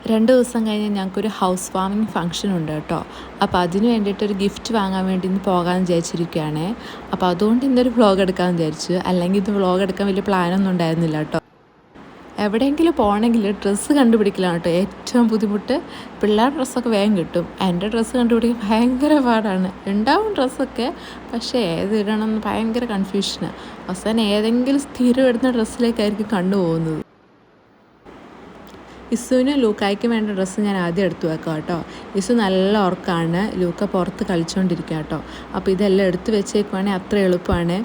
2 ദിവസം കഴിഞ്ഞ് ഞങ്ങൾക്കൊരു ഹൗസ് വാമിങ് ഫംഗ്ഷൻ ഉണ്ട് കേട്ടോ. അപ്പോൾ അതിന് വേണ്ടിയിട്ടൊരു ഗിഫ്റ്റ് വാങ്ങാൻ വേണ്ടി ഇന്ന് പോകാമെന്ന് വിചാരിച്ചിരിക്കുകയാണേ. അപ്പോൾ അതുകൊണ്ട് ഇന്നൊരു വ്ളോഗ് എടുക്കാമെന്ന് വിചാരിച്ചു. അല്ലെങ്കിൽ ഇത് വ്ളോഗ് എടുക്കാൻ വലിയ പ്ലാനൊന്നും ഉണ്ടായിരുന്നില്ല കേട്ടോ. എവിടെയെങ്കിലും പോകണമെങ്കിൽ ഡ്രസ്സ് കണ്ടുപിടിക്കലാണ് കേട്ടോ ഏറ്റവും ബുദ്ധിമുട്ട്. പിള്ളേർ ഡ്രസ്സൊക്കെ വേഗം കിട്ടും, എൻ്റെ ഡ്രസ്സ് കണ്ടുപിടിക്കാൻ ഭയങ്കര പാടാണ്. ഉണ്ടാവും ഡ്രസ്സൊക്കെ, പക്ഷേ ഏത് ഇടണമെന്ന് ഭയങ്കര കൺഫ്യൂഷന്. അവസാനം ഏതെങ്കിലും സ്ഥിരം ഇടുന്ന ഡ്രസ്സിലേക്കായിരിക്കും കണ്ടുപോകുന്നത്. ഇസുവിനും ലൂക്കായ്ക്കും വേണ്ട ഡ്രസ്സ് ഞാൻ ആദ്യം എടുത്തു വെക്കാം കേട്ടോ. ഇസു നല്ല ഉറക്കമാണ്, ലൂക്ക പുറത്ത് കളിച്ചുകൊണ്ടിരിക്കുക കേട്ടോ. അപ്പോൾ ഇതെല്ലാം എടുത്ത് വെച്ചേക്കുവാണെങ്കിൽ അത്ര എളുപ്പമാണ്.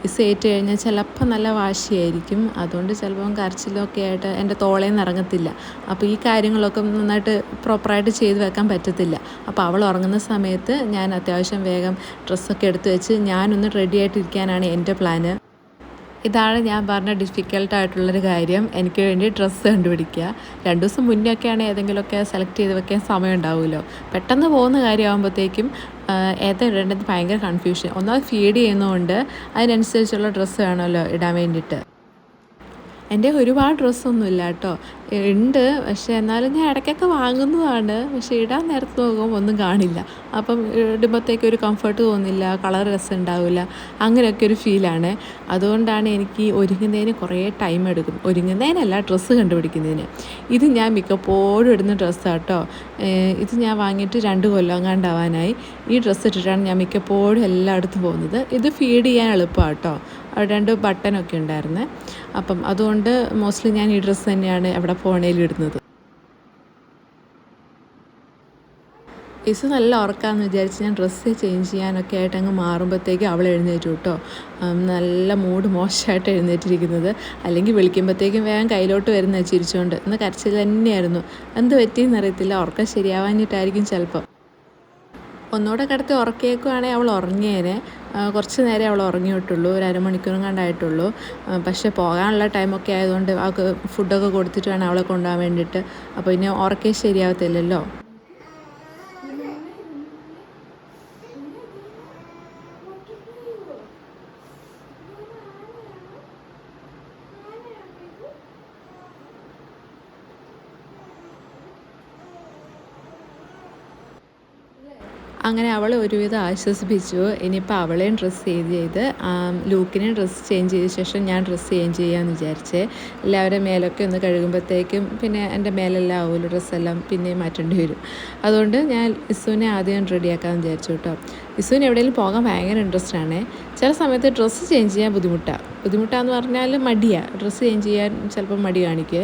ഇസു ഏറ്റ് കഴിഞ്ഞാൽ ചിലപ്പോൾ നല്ല വാശിയായിരിക്കും, അതുകൊണ്ട് ചിലപ്പം കരച്ചിലൊക്കെ ആയിട്ട് എൻ്റെ തോളയിൽ നിന്ന് ഇറങ്ങത്തില്ല. അപ്പോൾ ഈ കാര്യങ്ങളൊക്കെ നന്നായിട്ട് പ്രോപ്പറായിട്ട് ചെയ്ത് വെക്കാൻ പറ്റത്തില്ല. അപ്പോൾ അവൾ ഉറങ്ങുന്ന സമയത്ത് ഞാൻ അത്യാവശ്യം വേഗം ഡ്രസ്സൊക്കെ എടുത്ത് വെച്ച് ഞാനൊന്ന് റെഡി ആയിട്ടിരിക്കാനാണ് എൻ്റെ പ്ലാന്. ഇതാണ് ഞാൻ പറഞ്ഞ ഡിഫിക്കൽട്ടായിട്ടുള്ളൊരു കാര്യം, എനിക്ക് വേണ്ടി ഡ്രസ്സ് കണ്ടുപിടിക്കുക. 2 ദിവസം മുന്നേ ഒക്കെയാണ് ഏതെങ്കിലുമൊക്കെ സെലക്ട് ചെയ്ത് വെക്കാൻ സമയം ഉണ്ടാവുമല്ലോ. പെട്ടെന്ന് പോകുന്ന കാര്യമാകുമ്പോഴത്തേക്കും ഏതാ ഇടേണ്ടത് ഭയങ്കര കൺഫ്യൂഷൻ. ഒന്നാമത് ഫീഡ് ചെയ്യുന്നതുകൊണ്ട് അതിനനുസരിച്ചുള്ള ഡ്രസ്സ് വേണമല്ലോ ഇടാൻ വേണ്ടിയിട്ട്. എൻ്റെ ഒരുപാട് ഡ്രസ്സൊന്നുമില്ല കേട്ടോ, ഉണ്ട്. പക്ഷേ എന്നാലും ഞാൻ ഇടയ്ക്കൊക്കെ വാങ്ങുന്നതാണ്. പക്ഷേ ഇടാൻ നേരത്ത് നോക്കുമ്പോൾ ഒന്നും കാണില്ല. അപ്പം ഇടുമ്പോഴത്തേക്ക് ഒരു കംഫർട്ട് തോന്നില്ല, കളർ രസം ഉണ്ടാവില്ല, അങ്ങനെയൊക്കെ ഒരു ഫീലാണ്. അതുകൊണ്ടാണ് എനിക്ക് ഒരുങ്ങുന്നതിന് കുറേ ടൈം എടുക്കും. ഒരുങ്ങുന്നതിനല്ല, ഡ്രസ്സ് കണ്ടുപിടിക്കുന്നതിന്. ഇത് ഞാൻ മിക്കപ്പോഴും ഇടുന്ന ഡ്രസ്സാണ് കേട്ടോ. ഇത് ഞാൻ വാങ്ങിയിട്ട് 2 കൊല്ലം എങ്ങാണ്ടാവാനായി. ഈ ഡ്രസ്സ് ഇട്ടിട്ടാണ് ഞാൻ മിക്കപ്പോഴും എല്ലായിടത്തും പോകുന്നത്. ഇത് ഫീഡ് ചെയ്യാൻ എളുപ്പമാണ് കേട്ടോ, 2 ബട്ടനൊക്കെ ഉണ്ടായിരുന്നേ. അപ്പം അതുകൊണ്ട് മോസ്റ്റ്ലി ഞാൻ ഈ ഡ്രസ്സ് തന്നെയാണ് എവിടെ പോകണേലും ഇടുന്നത്. ഇസ് നല്ല ഉറക്കാമെന്ന് വിചാരിച്ച് ഞാൻ ഡ്രസ്സ് ചേഞ്ച് ചെയ്യാനൊക്കെ ആയിട്ട് അങ്ങ് മാറുമ്പോഴത്തേക്ക് അവൾ എഴുന്നേറ്റു കേട്ടോ. നല്ല മൂഡ് മോശമായിട്ട് എഴുന്നേറ്റിരിക്കുന്നത്. അല്ലെങ്കിൽ വിളിക്കുമ്പോഴത്തേക്കും വേഗം കയ്യിലോട്ട് വരുന്നത് ചിരിച്ചുകൊണ്ട്. ഇന്ന് കരച്ചിൽ തന്നെയായിരുന്നു. എന്ത് പറ്റിയെന്ന് അറിയത്തില്ല, ഉറക്കം ശരിയാവാഞ്ഞിട്ടായിരിക്കും ചിലപ്പം. ഒന്നുകൂടെ കിടത്തി ഉറക്കിയേക്കുവാണെങ്കിൽ അവൾ ഉറങ്ങിയേനെ. കുറച്ച് നേരം അവൾ ഉറങ്ങിയിട്ടുള്ളൂ, ഒരു അരമണിക്കൂറും കണ്ടായിട്ടുള്ളൂ. പക്ഷേ പോകാനുള്ള ടൈമൊക്കെ ആയതുകൊണ്ട് അവൾക്ക് ഫുഡൊക്കെ കൊടുത്തിട്ട് വേണം അവളെ കൊണ്ടുപോകാൻ വേണ്ടിയിട്ട്. അപ്പോൾ ഇനി ഉറക്കേ ശരിയാവത്തില്ലല്ലോ. അങ്ങനെ അവളെ ഒരുവിധം ആശ്വസിപ്പിച്ചു. ഇനിയിപ്പോൾ അവളെയും ഡ്രസ്സ് ചെയ്ത് ലൂക്കിനെയും ഡ്രസ്സ് ചേഞ്ച് ചെയ്ത ശേഷം ഞാൻ ഡ്രസ്സ് ചേഞ്ച് ചെയ്യാമെന്ന് വിചാരിച്ചേ. എല്ലാവരും മേലൊക്കെ ഒന്ന് കഴുകുമ്പോഴത്തേക്കും പിന്നെ എൻ്റെ മേലെല്ലാം ആവുമല്ലോ, ഡ്രസ്സെല്ലാം പിന്നെയും മാറ്റേണ്ടി വരും. അതുകൊണ്ട് ഞാൻ ഇസുവിനെ ആദ്യം റെഡിയാക്കാമെന്ന് വിചാരിച്ചു കേട്ടോ. ഇസുവിന് എവിടെയെങ്കിലും പോകാൻ ഭയങ്കര ഇൻട്രസ്റ്റ് ആണ്. ചില സമയത്ത് ഡ്രസ്സ് ചേഞ്ച് ചെയ്യാൻ ബുദ്ധിമുട്ടാന്ന് പറഞ്ഞാൽ മടിയാണ്. ഡ്രസ്സ് ചേഞ്ച് ചെയ്യാൻ ചിലപ്പോൾ മടി കാണിക്കുക.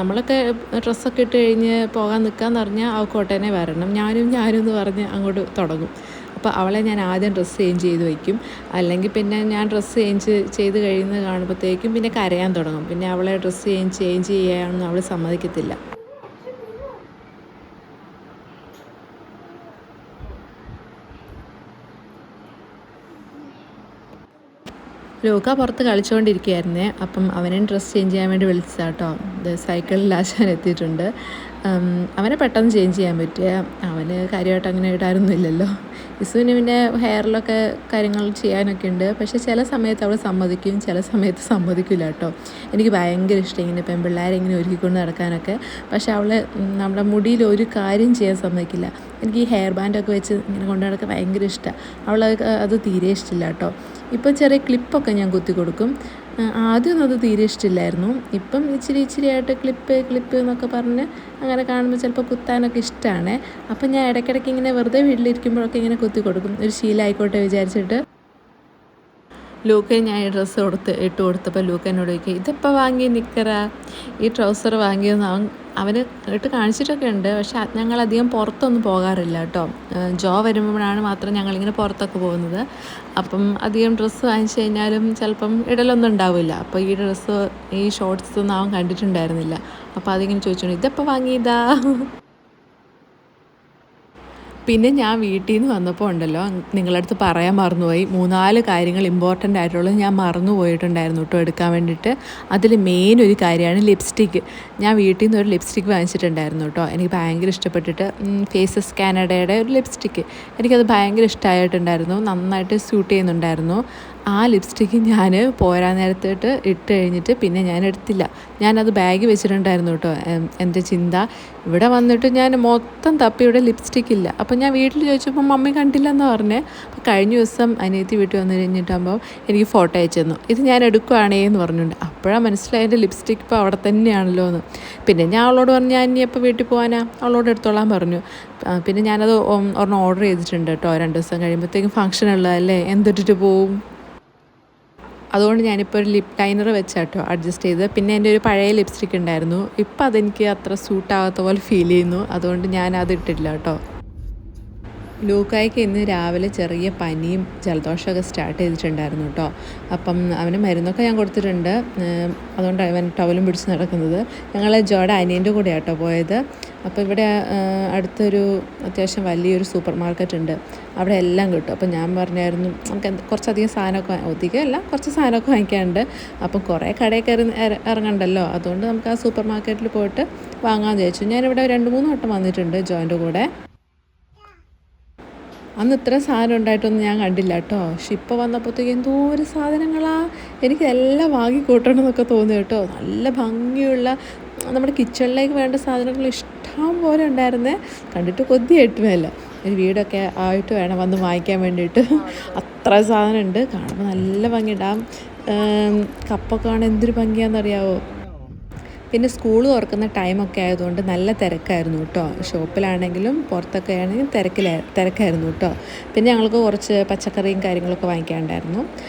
നമ്മളൊക്കെ ഡ്രസ്സൊക്കെ ഇട്ട് കഴിഞ്ഞ് പോകാൻ നിൽക്കാമെന്ന് പറഞ്ഞാൽ അവൾക്ക് ഉടനെ വരണം, ഞാനും എന്ന് പറഞ്ഞ് അങ്ങോട്ട് തുടങ്ങും. അപ്പോൾ അവളെ ഞാൻ ആദ്യം ഡ്രസ്സ് ചേഞ്ച് ചെയ്ത് വയ്ക്കും. അല്ലെങ്കിൽ പിന്നെ ഞാൻ ഡ്രസ്സ് ചേഞ്ച് ചെയ്ത് കഴിയുന്നത് കാണുമ്പോഴത്തേക്കും പിന്നെ കരയാൻ തുടങ്ങും. പിന്നെ അവളെ ഡ്രസ്സ് ചേഞ്ച് ചെയ്യാനൊന്നും അവൾ സമ്മതിക്കത്തില്ല. ലൂക്ക പുറത്ത് കളിച്ചുകൊണ്ടിരിക്കുകയായിരുന്നേ. അപ്പം അവനും ഡ്രസ്സ് ചേഞ്ച് ചെയ്യാൻ വേണ്ടി വിളിച്ചതാണ് കേട്ടോ. സൈക്കിളിൽ ആശാൻ എത്തിയിട്ടുണ്ട്. അവനെ പെട്ടെന്ന് ചേഞ്ച് ചെയ്യാൻ പറ്റുക, അവന് കാര്യമായിട്ട് അങ്ങനെ ഇടാറൊന്നുമില്ലല്ലോ. ഇസുവിന് പിന്നെ ഹെയറിലൊക്കെ കാര്യങ്ങൾ ചെയ്യാനൊക്കെ ഉണ്ട്. പക്ഷേ ചില സമയത്ത് അവൾ സമ്മതിക്കും, ചില സമയത്ത് സമ്മതിക്കില്ല കേട്ടോ. എനിക്ക് ഭയങ്കര ഇഷ്ടം ഇങ്ങനെ പെൺപിള്ളേരെ ഇങ്ങനെ ഒരുക്കിക്കൊണ്ട് നടക്കാനൊക്കെ. പക്ഷേ അവൾ നമ്മുടെ മുടിയിൽ ഒരു കാര്യം ചെയ്യാൻ സമ്മതിക്കില്ല. എനിക്ക് ഈ ഹെയർ ബാൻഡൊക്കെ വെച്ച് ഇങ്ങനെ കൊണ്ടു നടക്കാൻ ഭയങ്കര ഇഷ്ടമാണ്. അവൾ അത് തീരെ ഇഷ്ടമില്ല കേട്ടോ. ഇപ്പം ചെറിയ ക്ലിപ്പൊക്കെ ഞാൻ കുത്തി കൊടുക്കും. ആദ്യമൊന്നും അത് തീരെ ഇഷ്ടമില്ലായിരുന്നു. ഇപ്പം ഇച്ചിരി ആയിട്ട് ക്ലിപ്പ് എന്നൊക്കെ പറഞ്ഞ് അങ്ങനെ കാണുമ്പോൾ ചിലപ്പോൾ കുത്താനൊക്കെ ഇഷ്ടമാണ്. അപ്പം ഞാൻ ഇടയ്ക്കിടയ്ക്ക് ഇങ്ങനെ വെറുതെ വീട്ടിലിരിക്കുമ്പോഴൊക്കെ ഇങ്ങനെ കുത്തി കൊടുക്കും, ഒരു ശീലമായിക്കോട്ടെ വിചാരിച്ചിട്ട്. ലൂക്കയെ ഞാൻ ഈ ഡ്രസ്സ് ഇട്ട് കൊടുത്തപ്പോൾ ലൂക്ക എന്നോട് ചോദിക്കുക, ഇതെപ്പോൾ വാങ്ങി നിക്കറാ, ഈ ട്രൗസർ വാങ്ങിയെന്ന്. അവന് ഇട്ട് കാണിച്ചിട്ടൊക്കെ ഉണ്ട്. പക്ഷെ ഞങ്ങളധികം പുറത്തൊന്നും പോകാറില്ല കേട്ടോ. ജോ വരുമ്പോഴാണ് മാത്രം ഞങ്ങളിങ്ങനെ പുറത്തൊക്കെ പോകുന്നത്. അപ്പം അധികം ഡ്രസ്സ് വാങ്ങിച്ചു കഴിഞ്ഞാലും ചിലപ്പം ഇടലൊന്നും ഉണ്ടാവില്ല. അപ്പോൾ ഈ ഡ്രസ്സ്, ഈ ഷോർട്സ് ഒന്നും അവൻ കണ്ടിട്ടുണ്ടായിരുന്നില്ല. അപ്പോൾ അതിങ്ങനെ ചോദിച്ചോണ്ട്, ഇതെപ്പോൾ വാങ്ങിയതാ. പിന്നെ ഞാൻ വീട്ടിൽ നിന്ന് വന്നപ്പോൾ ഉണ്ടല്ലോ, നിങ്ങളുടെ അടുത്ത് പറയാൻ മറന്നുപോയി, 3-4 കാര്യങ്ങൾ ഇമ്പോർട്ടൻ്റ് ആയിട്ടുള്ളത് ഞാൻ മറന്നു പോയിട്ടുണ്ടായിരുന്നു കേട്ടോ എടുക്കാൻ വേണ്ടിയിട്ട്. അതിൽ മെയിൻ ഒരു കാര്യമാണ് ലിപ്സ്റ്റിക്ക്. ഞാൻ വീട്ടിൽ നിന്ന് ഒരു ലിപ്സ്റ്റിക്ക് വാങ്ങിച്ചിട്ടുണ്ടായിരുന്നു കേട്ടോ. എനിക്ക് ഭയങ്കര ഇഷ്ടപ്പെട്ടിട്ട്, ഫേസസ് കാനഡയുടെ ഒരു ലിപ്സ്റ്റിക്ക്. എനിക്കത് ഭയങ്കര ഇഷ്ടമായിട്ടുണ്ടായിരുന്നു, നന്നായിട്ട് സ്യൂട്ട് ചെയ്യുന്നുണ്ടായിരുന്നു. ആ ലിപ്സ്റ്റിക്ക് ഞാൻ പോരാൻ നേരത്തോട്ട് ഇട്ട് കഴിഞ്ഞിട്ട് പിന്നെ ഞാൻ എടുത്തില്ല. ഞാനത് ബാഗ് വെച്ചിട്ടുണ്ടായിരുന്നു കേട്ടോ. എൻ്റെ ചിന്ത ഇവിടെ വന്നിട്ട് ഞാൻ മൊത്തം തപ്പി ഇവിടെ ലിപ്സ്റ്റിക്ക് ഇല്ല. അപ്പോൾ ഞാൻ വീട്ടിൽ ചോദിച്ചപ്പോൾ മമ്മി കണ്ടില്ലെന്ന് പറഞ്ഞേ. അപ്പോൾ കഴിഞ്ഞ ദിവസം അനിയത്തി വീട്ടിൽ വന്നു കഴിഞ്ഞിട്ടാകുമ്പോൾ എനിക്ക് ഫോട്ടോ അയച്ചു തന്നു. ഇത് ഞാൻ എടുക്കുകയാണേ എന്ന് പറഞ്ഞിട്ടുണ്ട്. അപ്പോഴാണ് മനസ്സിലായി എൻ്റെ ലിപ്സ്റ്റിക്ക് ഇപ്പോൾ അവിടെ തന്നെയാണല്ലോ എന്ന്. പിന്നെ ഞാൻ അവളോട് പറഞ്ഞു ഞാൻ ഇനി എപ്പോൾ വീട്ടിൽ പോകാനാ, അവളോട് എടുത്തോളാൻ പറഞ്ഞു. പിന്നെ ഞാനത് ഒരെണ്ണം ഓർഡർ ചെയ്തിട്ടുണ്ട് കേട്ടോ. 2 ദിവസം കഴിയുമ്പോഴത്തേക്കും ഫംഗ്ഷൻ ഉള്ളതല്ലേ, എന്തിട്ടിട്ട് പോവും. അതുകൊണ്ട് ഞാനിപ്പോൾ ഒരു ലിപ് ലൈനർ വെച്ചാട്ടോ അഡ്ജസ്റ്റ് ചെയ്ത്. പിന്നെ എൻ്റെ ഒരു പഴയ ലിപ്സ്റ്റിക്ക് ഉണ്ടായിരുന്നു. ഇപ്പം അതെനിക്ക് അത്ര സൂട്ടാകാത്ത പോലെ ഫീൽ ചെയ്യുന്നു. അതുകൊണ്ട് ഞാൻ അത് ഇട്ടിട്ടില്ല കേട്ടോ. ലൂക്കായ്ക്ക് ഇന്ന് രാവിലെ ചെറിയ പനിയും ജലദോഷമൊക്കെ സ്റ്റാർട്ട് ചെയ്തിട്ടുണ്ടായിരുന്നു കേട്ടോ. അപ്പം അവന് മരുന്നൊക്കെ ഞാൻ കൊടുത്തിട്ടുണ്ട്. അതുകൊണ്ട് അവൻ ടവലും പിടിച്ച് നടക്കുന്നത്. ഞങ്ങൾ ജോയുടെ അനിയൻ്റെ കൂടെ ആട്ടോ പോയത്. അപ്പോൾ ഇവിടെ അടുത്തൊരു അത്യാവശ്യം വലിയൊരു സൂപ്പർ മാർക്കറ്റ് ഉണ്ട്. അവിടെ എല്ലാം കിട്ടും. അപ്പം ഞാൻ പറഞ്ഞായിരുന്നു നമുക്ക് കുറച്ചധികം സാധനമൊക്കെ, ഒത്തിരിയല്ല കുറച്ച് സാധനമൊക്കെ വാങ്ങിക്കാനുണ്ട്. അപ്പം കുറേ കടയിൽ കയറി ഇറങ്ങണ്ടല്ലോ. അതുകൊണ്ട് നമുക്ക് ആ സൂപ്പർ മാർക്കറ്റിൽ പോയിട്ട് വാങ്ങാമെന്ന് വിചാരിച്ചു. ഞാനിവിടെ 2-3 വട്ടം വന്നിട്ടുണ്ട് ജോയിൻ്റെ കൂടെ. അന്ന് ഇത്ര സാധനം ഉണ്ടായിട്ടൊന്നും ഞാൻ കണ്ടില്ല കേട്ടോ. പക്ഷെ ഇപ്പോൾ വന്നപ്പോഴത്തേക്ക് എന്തോ ഒരു സാധനങ്ങളാണ്. എനിക്ക് എല്ലാം വാങ്ങിക്കൂട്ടണം എന്നൊക്കെ തോന്നി കേട്ടോ. നല്ല ഭംഗിയുള്ള നമ്മുടെ കിച്ചണിലേക്ക് വേണ്ട സാധനങ്ങൾ ഇഷ്ടം പോലെ ഉണ്ടായിരുന്നേ. കണ്ടിട്ട് കൊതിയായിട്ടുമല്ല. ഒരു വീടൊക്കെ ആയിട്ട് വേണം വന്ന് വാങ്ങിക്കാൻ വേണ്ടിയിട്ട്. അത്ര സാധനമുണ്ട്. കാണുമ്പോൾ നല്ല ഭംഗിയുണ്ടാകും. കപ്പൊക്കെ കാണാൻ എന്തൊരു ഭംഗിയാണെന്നറിയാവോ. പിന്നെ സ്കൂൾ തുറക്കുന്ന ടൈമൊക്കെ ആയതുകൊണ്ട് നല്ല തിരക്കായിരുന്നു കേട്ടോ. ഷോപ്പിലാണെങ്കിലും പുറത്തൊക്കെ ആണെങ്കിലും തിരക്കായിരുന്നു കേട്ടോ. പിന്നെ ഞങ്ങൾക്ക് കുറച്ച് പച്ചക്കറിയും കാര്യങ്ങളൊക്കെ വാങ്ങിക്കാനുണ്ടായിരുന്നു.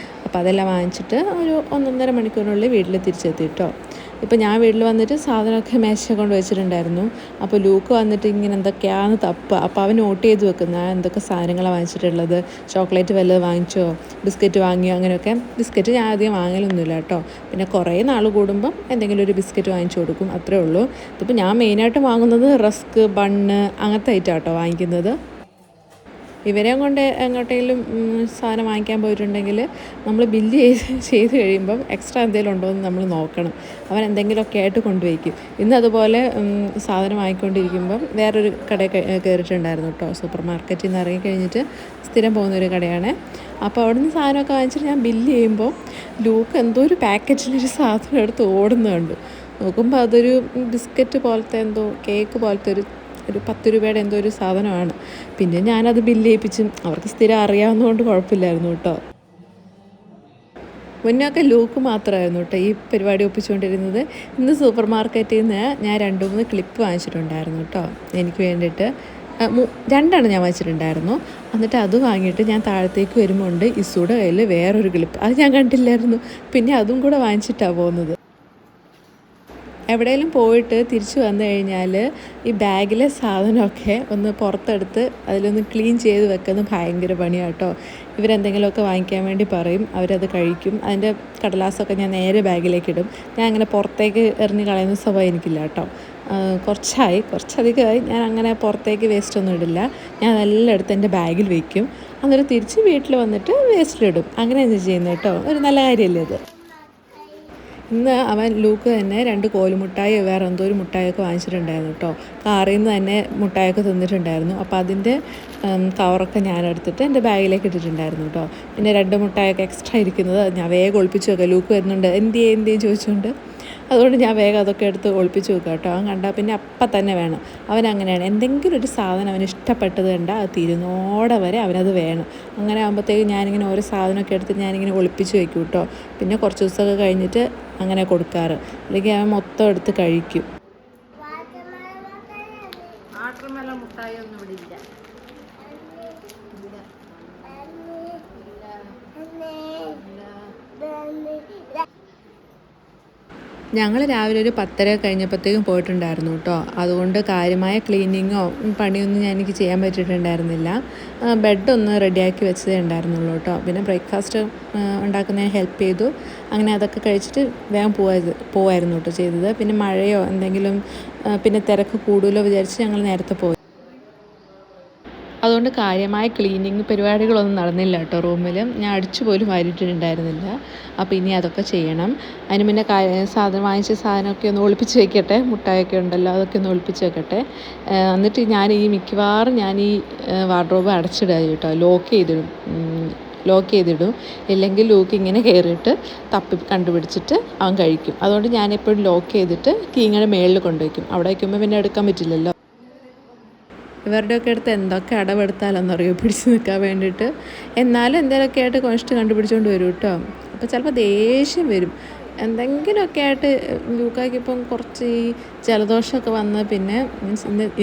അപ്പോൾ അതെല്ലാം വാങ്ങിച്ചിട്ട് ഒരു 1-1.5 മണിക്കൂറിനുള്ളിൽ വീട്ടിൽ തിരിച്ചെത്തി കേട്ടോ. ഇപ്പോൾ ഞാൻ വീട്ടിൽ വന്നിട്ട് സാധനമൊക്കെ മേശ കൊണ്ട് വെച്ചിട്ടുണ്ടായിരുന്നു. അപ്പോൾ ലൂക്ക് വന്നിട്ട് ഇങ്ങനെ എന്തൊക്കെയാണെന്ന് തപ്പുക. അപ്പോൾ അവൻ നോട്ട് ചെയ്ത് വെക്കുന്ന എന്തൊക്കെ സാധനങ്ങളാണ് വാങ്ങിച്ചിട്ടുള്ളത്, ചോക്ലേറ്റ് വല്ലതും വാങ്ങിച്ചോ, ബിസ്ക്കറ്റ് വാങ്ങിയോ, അങ്ങനെയൊക്കെ. ബിസ്ക്കറ്റ് ഞാൻ അധികം വാങ്ങലൊന്നുമില്ല കേട്ടോ. പിന്നെ കുറേ നാൾ കൂടുമ്പം എന്തെങ്കിലും ഒരു ബിസ്ക്കറ്റ് വാങ്ങിച്ചു കൊടുക്കും, അത്രേ ഉള്ളൂ. ഇതിപ്പോൾ ഞാൻ മെയിനായിട്ട് വാങ്ങുന്നത് റസ്ക്, ബണ്ണ് അങ്ങനത്തെ ഐറ്റം കേട്ടോ വാങ്ങിക്കുന്നത്. ഇവരെയും കൊണ്ട് എങ്ങോട്ടെങ്കിലും സാധനം വാങ്ങിക്കാൻ പോയിട്ടുണ്ടെങ്കിൽ നമ്മൾ ബില്ല് ചെയ്ത് കഴിയുമ്പം എക്സ്ട്രാ എന്തെങ്കിലും ഉണ്ടോ എന്ന് നമ്മൾ നോക്കണം. അവൻ എന്തെങ്കിലുമൊക്കെ ആയിട്ട് കൊണ്ടുവയ്ക്കും. ഇന്ന് അതുപോലെ സാധനം വാങ്ങിക്കൊണ്ടിരിക്കുമ്പം വേറൊരു കടയിൽ കയറിയിട്ടുണ്ടായിരുന്നു കേട്ടോ. സൂപ്പർ മാർക്കറ്റിൽ നിന്ന് ഇറങ്ങി കഴിഞ്ഞിട്ട് സ്ഥിരം പോകുന്നൊരു കടയാണ്. അപ്പോൾ അവിടെ നിന്ന് സാധനമൊക്കെ വാങ്ങിച്ചിട്ട് ഞാൻ ബില്ല് ചെയ്യുമ്പോൾ ലൂക്ക് എന്തോ ഒരു പാക്കറ്റിലൊരു സാധനം എടുത്ത് ഓടുന്നത് കണ്ടു. നോക്കുമ്പോൾ അതൊരു ബിസ്ക്കറ്റ് പോലത്തെ എന്തോ കേക്ക് പോലത്തെ ഒരു 10 രൂപയുടെ എന്തോ ഒരു സാധനമാണ്. പിന്നെ ഞാനത് ബില്ല് ചെയ്യിപ്പിച്ചും. അവർക്ക് സ്ഥിരം അറിയാവുന്നതുകൊണ്ട് കുഴപ്പമില്ലായിരുന്നു കേട്ടോ. മുന്നൊക്കെ ലൂക്ക് മാത്രമായിരുന്നു കേട്ടോ ഈ പരിപാടി ഒപ്പിച്ചുകൊണ്ടിരുന്നത്. ഇന്ന് സൂപ്പർ മാർക്കറ്റിൽ നിന്ന് ഞാൻ 2-3 ക്ലിപ്പ് വാങ്ങിച്ചിട്ടുണ്ടായിരുന്നു കേട്ടോ. എനിക്ക് വേണ്ടിയിട്ട് 2 ഞാൻ വാങ്ങിച്ചിട്ടുണ്ടായിരുന്നു. എന്നിട്ട് അത് വാങ്ങിയിട്ട് ഞാൻ താഴത്തേക്ക് വരുമ്പോൾ ഉണ്ട് ഇസുയുടെ കയ്യിൽ വേറൊരു ക്ലിപ്പ്. അത് ഞാൻ കണ്ടില്ലായിരുന്നു. പിന്നെ അതും കൂടെ വാങ്ങിച്ചിട്ടാണ് പോകുന്നത്. എവിടെയെങ്കിലും പോയിട്ട് തിരിച്ചു വന്നു കഴിഞ്ഞാൽ ഈ ബാഗിലെ സാധനമൊക്കെ ഒന്ന് പുറത്തെടുത്ത് അതിലൊന്ന് ക്ലീൻ ചെയ്ത് വെക്കുന്നത് ഭയങ്കര പണിയാണ് കേട്ടോ. ഇവരെന്തെങ്കിലുമൊക്കെ വാങ്ങിക്കാൻ വേണ്ടി പറയും, അവരത് കഴിക്കും. അതിൻ്റെ കടലാസൊക്കെ ഞാൻ നേരെ ബാഗിലേക്ക് ഇടും. ഞാൻ അങ്ങനെ പുറത്തേക്ക് എറിഞ്ഞ് കളയുന്ന സ്വഭാവം എനിക്കില്ല കേട്ടോ. കുറച്ചധികമായി ഞാൻ അങ്ങനെ പുറത്തേക്ക് വേസ്റ്റൊന്നും ഇടില്ല. ഞാൻ അതെല്ലാം എടുത്ത് എൻ്റെ ബാഗിൽ വയ്ക്കും. അന്നേരം തിരിച്ച് വീട്ടിൽ വന്നിട്ട് വേസ്റ്റിലിടും. അങ്ങനെയാണ് ചെയ്യുന്നത് കേട്ടോ. ഒരു നല്ല കാര്യമല്ലേ അത്. ഇന്ന് അവൻ ലൂക്ക് തന്നെ 2 കോലുമുട്ടായി വേറെ എന്തോ ഒരു മുട്ടായൊക്കെ വാങ്ങിച്ചിട്ടുണ്ടായിരുന്നു കേട്ടോ. കാറിൽ നിന്ന് തന്നെ മുട്ടായൊക്കെ തിന്നിട്ടുണ്ടായിരുന്നു. അപ്പോൾ അതിൻ്റെ കവറൊക്കെ ഞാൻ എടുത്തിട്ട് എൻ്റെ ബാഗിലേക്ക് ഇട്ടിട്ടുണ്ടായിരുന്നു കേട്ടോ. പിന്നെ 2 മുട്ടായൊക്കെ എക്സ്ട്രാ ഇരിക്കുന്നത് ഞാൻ വേഗം ഒളിപ്പിച്ച് വെക്കാം. ലൂക്ക് വരുന്നുണ്ട് എന്തേ ചോദിച്ചുകൊണ്ട്. അതുകൊണ്ട് ഞാൻ വേഗം അതൊക്കെ എടുത്ത് ഒളിപ്പിച്ച് വെക്കാം കേട്ടോ. അവൻ കണ്ടാൽ പിന്നെ അപ്പം തന്നെ വേണം. അവനങ്ങനെയാണ്. എന്തെങ്കിലും ഒരു സാധനം അവന് ഇഷ്ടപ്പെട്ടത് കണ്ടാൽ അത് തീരുന്നോടെ വരെ അവനത് വേണം. അങ്ങനെ ആകുമ്പോഴത്തേക്ക് ഞാനിങ്ങനെ ഓരോ സാധനമൊക്കെ എടുത്ത് ഞാനിങ്ങനെ ഒളിപ്പിച്ച് വയ്ക്കും കേട്ടോ. പിന്നെ കുറച്ച് ദിവസമൊക്കെ കഴിഞ്ഞിട്ട് അങ്ങനെ കൊടുക്കാറ്. അല്ലെങ്കിൽ അവൻ മൊത്തം എടുത്ത് കഴിക്കും. മുട്ടായി ഒന്നും ഇവിടെ ഇല്ല. ഞങ്ങൾ രാവിലെ ഒരു 10:30 കഴിഞ്ഞപ്പോഴത്തേക്കും പോയിട്ടുണ്ടായിരുന്നു കേട്ടോ. അതുകൊണ്ട് കാര്യമായ ക്ലീനിങ്ങോ പണിയൊന്നും എനിക്ക് ചെയ്യാൻ പറ്റിയിട്ടുണ്ടായിരുന്നില്ല. ബെഡൊന്ന് റെഡിയാക്കി വെച്ചതേ ഉണ്ടായിരുന്നുള്ളൂ കേട്ടോ. പിന്നെ ബ്രേക്ക്ഫാസ്റ്റ് ഉണ്ടാക്കുന്നതിന് ഹെൽപ്പ് ചെയ്തു. അങ്ങനെ അതൊക്കെ കഴിച്ചിട്ട് വേഗം പോവായിരുന്നു കേട്ടോ ചെയ്തത്. പിന്നെ മഴയോ എന്തെങ്കിലും പിന്നെ തിരക്ക് കൂടുതലോ വിചാരിച്ച് ഞങ്ങൾ നേരത്തെ പോയി. അതുകൊണ്ട് കാര്യമായ ക്ലീനിങ് പരിപാടികളൊന്നും നടന്നില്ല കേട്ടോ. റൂമിൽ ഞാൻ അടിച്ചു പോലും വാരിയിട്ടുണ്ടായിരുന്നില്ല. അപ്പോൾ ഇനി അതൊക്കെ ചെയ്യണം. അതിന് മുന്നേ വാങ്ങിച്ച സാധനമൊക്കെ ഒന്ന് ഒളിപ്പിച്ച് വെക്കട്ടെ. മുട്ടായൊക്കെ ഉണ്ടല്ലോ, അതൊക്കെ ഒന്ന് ഒളിപ്പിച്ച് വെക്കട്ടെ. എന്നിട്ട് മിക്കവാറും ഞാൻ ഈ വാർഡ്രോബ് അടച്ചിടുക കേട്ടോ. ലോക്ക് ചെയ്തിടും. ലോക്ക് ചെയ്തിടും. ഇല്ലെങ്കിൽ ലൂക്ക് ഇങ്ങനെ കയറിയിട്ട് തപ്പി കണ്ടുപിടിച്ചിട്ട് അവൻ കഴിക്കും. അതുകൊണ്ട് ഞാനെപ്പോഴും ലോക്ക് ചെയ്തിട്ട് കീ ഇങ്ങനെ മേളിൽ കൊണ്ടുവയ്ക്കും. അവിടെ വയ്ക്കുമ്പോൾ പിന്നെ എടുക്കാൻ പറ്റില്ലല്ലോ. ഇവരുടെയൊക്കെ അടുത്ത് എന്തൊക്കെ അടവെടുത്താലെന്നറിയോ പിടിച്ച് നിൽക്കാൻ വേണ്ടിയിട്ട്. എന്നാലും എന്തെങ്കിലുമൊക്കെ ആയിട്ട് കൊണിച്ചിട്ട് കണ്ടുപിടിച്ചുകൊണ്ട് വരും കേട്ടോ. അപ്പോൾ ചിലപ്പോൾ ദേഷ്യം വരും. എന്തെങ്കിലുമൊക്കെ ആയിട്ട് ലൂക്കായ്ക്കിപ്പം കുറച്ച് ഈ ജലദോഷമൊക്കെ വന്ന് പിന്നെ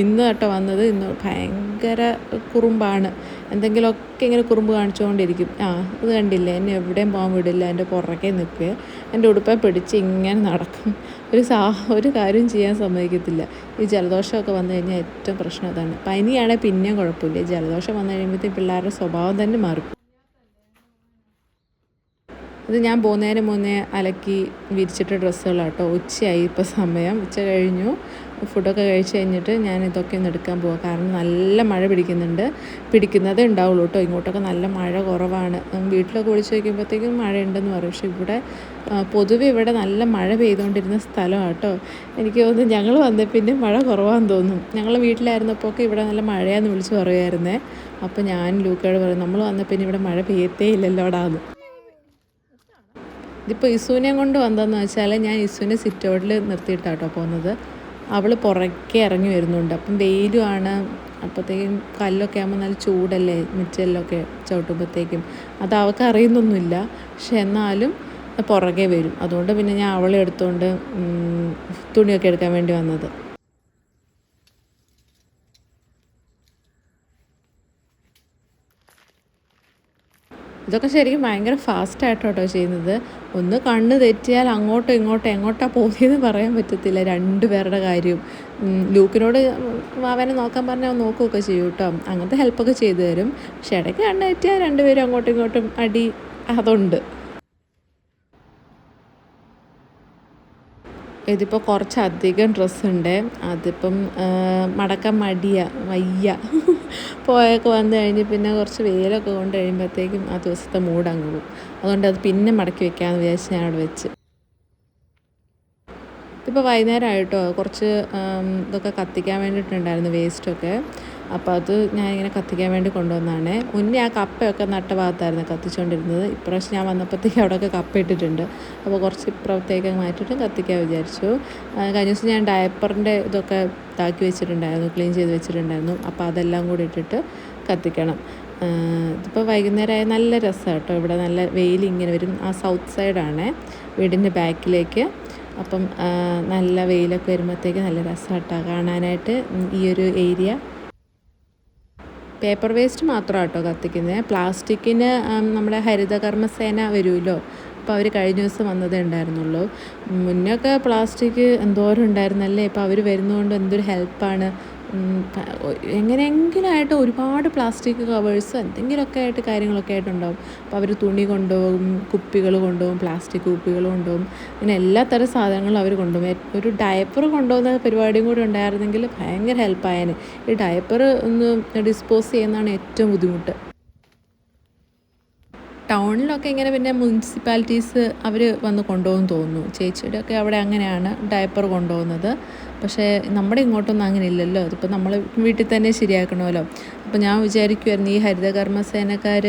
ഇന്ന് കേട്ടോ വന്നത്. ഇന്ന് ഭയങ്കര കുറുമ്പാണ്. എന്തെങ്കിലുമൊക്കെ ഇങ്ങനെ കുറുമ്പ് കാണിച്ചുകൊണ്ടിരിക്കും. ഇത് കണ്ടില്ലേ, എന്നെ എവിടെയും പോകാൻ വിടില്ല, എൻ്റെ പുറകെ നിൽക്കുക, എൻ്റെ ഉടുപ്പെ പിടിച്ച് ഇങ്ങനെ നടക്കും. ഒരു കാര്യം ചെയ്യാൻ സമ്മതിക്കത്തില്ല. ഈ ജലദോഷമൊക്കെ വന്നു കഴിഞ്ഞാൽ ഏറ്റവും പ്രശ്നം അതാണ്. പനിയാണെങ്കിൽ പിന്നെയും കുഴപ്പമില്ല. ജലദോഷം വന്നു കഴിയുമ്പോഴത്തേക്കും പിള്ളേരുടെ സ്വഭാവം തന്നെ മാറും. ഇത് ഞാൻ പോകുന്നതിന് മുന്നേ അലക്കി വിരിച്ചിട്ട ഡ്രസ്സുകളാണ് കേട്ടോ. ഉച്ചയായി ഇപ്പോൾ സമയം, ഉച്ച കഴിഞ്ഞു. ഫുഡൊക്കെ കഴിച്ച് കഴിഞ്ഞിട്ട് ഞാൻ ഇതൊക്കെ ഒന്ന് എടുക്കാൻ പോവാം. കാരണം നല്ല മഴ പിടിക്കുന്നതേ ഉണ്ടാവുള്ളൂ കേട്ടോ. ഇങ്ങോട്ടൊക്കെ നല്ല മഴ കുറവാണ്. വീട്ടിലൊക്കെ വിളിച്ച് വയ്ക്കുമ്പോഴത്തേക്കും മഴ ഉണ്ടെന്ന് പറയും. പക്ഷേ പൊതുവെ ഇവിടെ നല്ല മഴ പെയ്തുകൊണ്ടിരുന്ന സ്ഥലമാണ് കേട്ടോ. എനിക്ക് തോന്നുന്നു ഞങ്ങൾ വന്ന പിന്നെ മഴ കുറവാന്ന് തോന്നും. ഞങ്ങൾ വീട്ടിലായിരുന്നപ്പോൾ ഒക്കെ ഇവിടെ നല്ല മഴയാന്ന് വിളിച്ച് പറയുമായിരുന്നേ. അപ്പോൾ ഞാൻ ലൂക്കയോട് പറയും, നമ്മൾ വന്ന പിന്നെ ഇവിടെ മഴ പെയ്യത്തേ ഇല്ലല്ലോടാന്ന്. ഇതിപ്പോൾ ഇസുവിനെ കൊണ്ട് വന്നതെന്ന് വെച്ചാൽ ഞാൻ ഇസുവിനെ സിറ്റ് ഔട്ടിൽ നിർത്തിയിട്ടാണ് കേട്ടോ പോകുന്നത്. അവൾ പുറകെ ഇറങ്ങി വരുന്നുണ്ട്. അപ്പം വെയിലുമാണ്. അപ്പോഴത്തേക്കും കല്ലൊക്കെ ആകുമ്പോൾ നല്ല ചൂടല്ലേ, മിറ്റലിലൊക്കെ ചവിട്ടുമ്പോഴത്തേക്കും. അത് അവൾക്ക് അറിയുന്നൊന്നുമില്ല. പക്ഷെ എന്നാലും പുറകെ വരും. അതുകൊണ്ട് പിന്നെ ഞാൻ അവളെ എടുത്തുകൊണ്ട് തുണിയൊക്കെ എടുക്കാൻ വേണ്ടി വന്നത്. ഇതൊക്കെ ശരിക്കും ഭയങ്കര ഫാസ്റ്റായിട്ടോ കേട്ടോ ചെയ്യുന്നത്. ഒന്ന് കണ്ണ് തെറ്റിയാൽ അങ്ങോട്ടോ ഇങ്ങോട്ടോ എങ്ങോട്ടാണ് പോകുന്നതെന്ന് പറയാൻ പറ്റത്തില്ല. രണ്ടുപേരുടെ കാര്യം. ലൂക്കിനോട് അവനെ നോക്കാൻ പറഞ്ഞാൽ അവൻ നോക്കുകയൊക്കെ ചെയ്യും കേട്ടോ. അങ്ങനത്തെ ഹെൽപ്പൊക്കെ ചെയ്തു തരും. പക്ഷെ ഇടയ്ക്ക് കണ്ണ് തെറ്റിയാൽ രണ്ടുപേരും അങ്ങോട്ടും ഇങ്ങോട്ടും അടി അതുണ്ട്. ഇതിപ്പോൾ കുറച്ചധികം ഡ്രസ്സുണ്ട്. അതിപ്പം മടക്കാൻ വയ്യ. പോയൊക്കെ വന്നു കഴിഞ്ഞ് പിന്നെ കുറച്ച് വെയിലൊക്കെ കൊണ്ട് കഴിയുമ്പോഴത്തേക്കും ആ ദിവസത്തെ മൂടങ്ങ് പോകും. അതുകൊണ്ട് അത് പിന്നെ മടക്കി വെക്കാമെന്ന് വിചാരിച്ച് ഞാൻ അവിടെ വെച്ച്. ഇതിപ്പോൾ വൈകുന്നേരമായിട്ടോ. കുറച്ച് ഇതൊക്കെ കത്തിക്കാൻ വേണ്ടിയിട്ടുണ്ടായിരുന്നു, വേസ്റ്റൊക്കെ. അപ്പോൾ അത് ഞാനിങ്ങനെ കത്തിക്കാൻ വേണ്ടി കൊണ്ടുവന്നതാണ്. മുന്നേ ആ കപ്പയൊക്കെ നട്ട ഭാഗത്തായിരുന്നു കത്തിച്ചുകൊണ്ടിരുന്നത്. ഇപ്രാവശ്യം ഞാൻ വന്നപ്പോഴത്തേക്ക് അവിടെയൊക്കെ കപ്പ ഇട്ടിട്ടുണ്ട്. അപ്പോൾ കുറച്ച് ഇപ്പുറത്തേക്ക് മാറ്റിയിട്ട് കത്തിക്കാൻ വിചാരിച്ചു. കഴിഞ്ഞ ദിവസം ഞാൻ ഡയപ്പറിൻ്റെ ഇതൊക്കെ ഇതാക്കി വെച്ചിട്ടുണ്ടായിരുന്നു, ക്ലീൻ ചെയ്ത് വെച്ചിട്ടുണ്ടായിരുന്നു. അപ്പോൾ അതെല്ലാം കൂടി ഇട്ടിട്ട് കത്തിക്കണം. ഇതിപ്പോൾ വൈകുന്നേരമായ നല്ല രസമാണ് കേട്ടോ. ഇവിടെ നല്ല വെയിലിങ്ങനെ വരും. ആ സൗത്ത് സൈഡാണ് വീടിൻ്റെ ബാക്കിലേക്ക്. അപ്പം നല്ല വെയിലൊക്കെ വരുമ്പോഴത്തേക്ക് നല്ല രസമാട്ടോ കാണാനായിട്ട് ഈ ഒരു ഏരിയ. പേപ്പർ വേസ്റ്റ് മാത്രമാണ് കേട്ടോ കത്തിക്കുന്നത്. പ്ലാസ്റ്റിക്കിന് നമ്മുടെ ഹരിതകർമ്മസേന വരുമല്ലോ. അപ്പോൾ അവർ കഴിഞ്ഞ ദിവസം വന്നതേ ഉണ്ടായിരുന്നുള്ളൂ. മുന്നൊക്കെ പ്ലാസ്റ്റിക് എന്തോരം ഉണ്ടായിരുന്നല്ലേ. ഇപ്പോൾ അവർ വരുന്നതുകൊണ്ട് എന്തൊരു ഹെൽപ്പാണ്. എങ്ങനെയെങ്കിലും ആയിട്ട് ഒരുപാട് പ്ലാസ്റ്റിക് കവേഴ്സ് എന്തെങ്കിലുമൊക്കെ ആയിട്ട് കാര്യങ്ങളൊക്കെ ആയിട്ടുണ്ടാവും. അപ്പോൾ അവർ തുണി കൊണ്ടുപോകും, കുപ്പികൾ കൊണ്ടുപോകും, പ്ലാസ്റ്റിക് കുപ്പികൾ കൊണ്ടുപോകും. അങ്ങനെ എല്ലാത്തരം സാധനങ്ങളും അവർ കൊണ്ടുപോകും. ഒരു ഡയപ്പർ കൊണ്ടുപോകുന്ന പരിപാടിയും കൂടി ഉണ്ടായിരുന്നെങ്കിൽ ഭയങ്കര ഹെൽപ്പായേനെ. ഈ ഡയപ്പർ ഒന്ന് ഡിസ്പോസ് ചെയ്യുന്നതാണ് ഏറ്റവും ബുദ്ധിമുട്ട്. ടൗണിലൊക്കെ ഇങ്ങനെ പിന്നെ മുനിസിപ്പാലിറ്റീസ് അവർ വന്ന് കൊണ്ടുപോകും തോന്നുന്നു. ചേച്ചിയുടെയൊക്കെ അവിടെ അങ്ങനെയാണ് ഡയപ്പർ കൊണ്ടുപോകുന്നത്. പക്ഷേ നമ്മുടെ ഇങ്ങോട്ടൊന്നും അങ്ങനെ ഇല്ലല്ലോ. അതിപ്പോൾ നമ്മൾ വീട്ടിൽ തന്നെ ശരിയാക്കണമല്ലോ. അപ്പോൾ ഞാൻ വിചാരിക്കുമായിരുന്നു ഈ ഹരിതകർമ്മസേനക്കാർ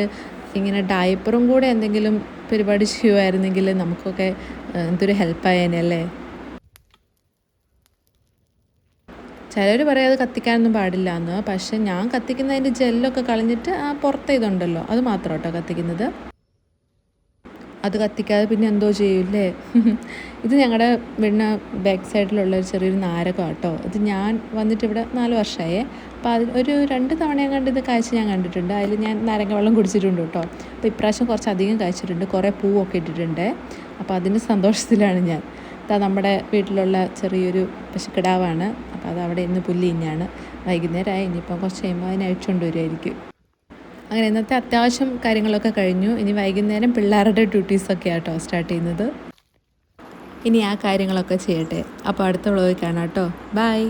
ഇങ്ങനെ ഡയപ്പറും കൂടെ എന്തെങ്കിലും പരിപാടി ചെയ്യുമായിരുന്നെങ്കിൽ നമുക്കൊക്കെ എന്തൊരു ഹെൽപ്പായേനല്ലേ. ചിലർ പറയും അത് കത്തിക്കാനൊന്നും പാടില്ല എന്ന്. പക്ഷേ ഞാൻ കത്തിക്കുന്നതിൻ്റെ ജെല്ലൊക്കെ കളഞ്ഞിട്ട് ആ പുറത്തെ ഇതുണ്ടല്ലോ അത് മാത്രം കേട്ടോ കത്തിക്കുന്നത്. അത് കത്തിക്കാതെ പിന്നെ എന്തോ ചെയ്യൂല്ലേ. ഇത് ഞങ്ങളുടെ വീടിന് ബാക്ക് സൈഡിലുള്ള ഒരു ചെറിയൊരു നാരകം കേട്ടോ. ഇത് ഞാൻ വന്നിട്ട് ഇവിടെ 4 വർഷമായേ. അപ്പോൾ അതിൽ ഒരു 2 തവണയും കണ്ട് ഇത് കാഴ്ച ഞാൻ കണ്ടിട്ടുണ്ട്. അതിൽ ഞാൻ നാരങ്ങ വെള്ളം കുടിച്ചിട്ടുണ്ട് കേട്ടോ. അപ്പോൾ ഇപ്രാവശ്യം കുറച്ചധികം കാഴ്ചിട്ടുണ്ട്. കുറേ പൂവൊക്കെ ഇട്ടിട്ടുണ്ട്. അപ്പോൾ അതിൻ്റെ സന്തോഷത്തിലാണ് ഞാൻ. നമ്മുടെ വീട്ടിലുള്ള ചെറിയൊരു പശുക്കിടാവാണ്. അപ്പോൾ അത് അവിടെ ഇന്ന് പുല്ല് തന്നെയാണ്. വൈകുന്നേരമായി, ഇനിയിപ്പം കുറച്ച് കഴിയുമ്പോൾ അതിനെ അഴിച്ചുകൊണ്ട് വരുമായിരിക്കും. അങ്ങനെ ഇന്നത്തെ അത്യാവശ്യം കാര്യങ്ങളൊക്കെ കഴിഞ്ഞു. ഇനി വൈകുന്നേരം പിള്ളേരുടെ ഡ്യൂട്ടീസൊക്കെ ആട്ടോ സ്റ്റാർട്ട് ചെയ്യുന്നത്. ഇനി ആ കാര്യങ്ങളൊക്കെ ചെയ്യട്ടെ. അപ്പോൾ അടുത്ത വ്ളോഗിൽ കാണാം കേട്ടോ. ബൈ.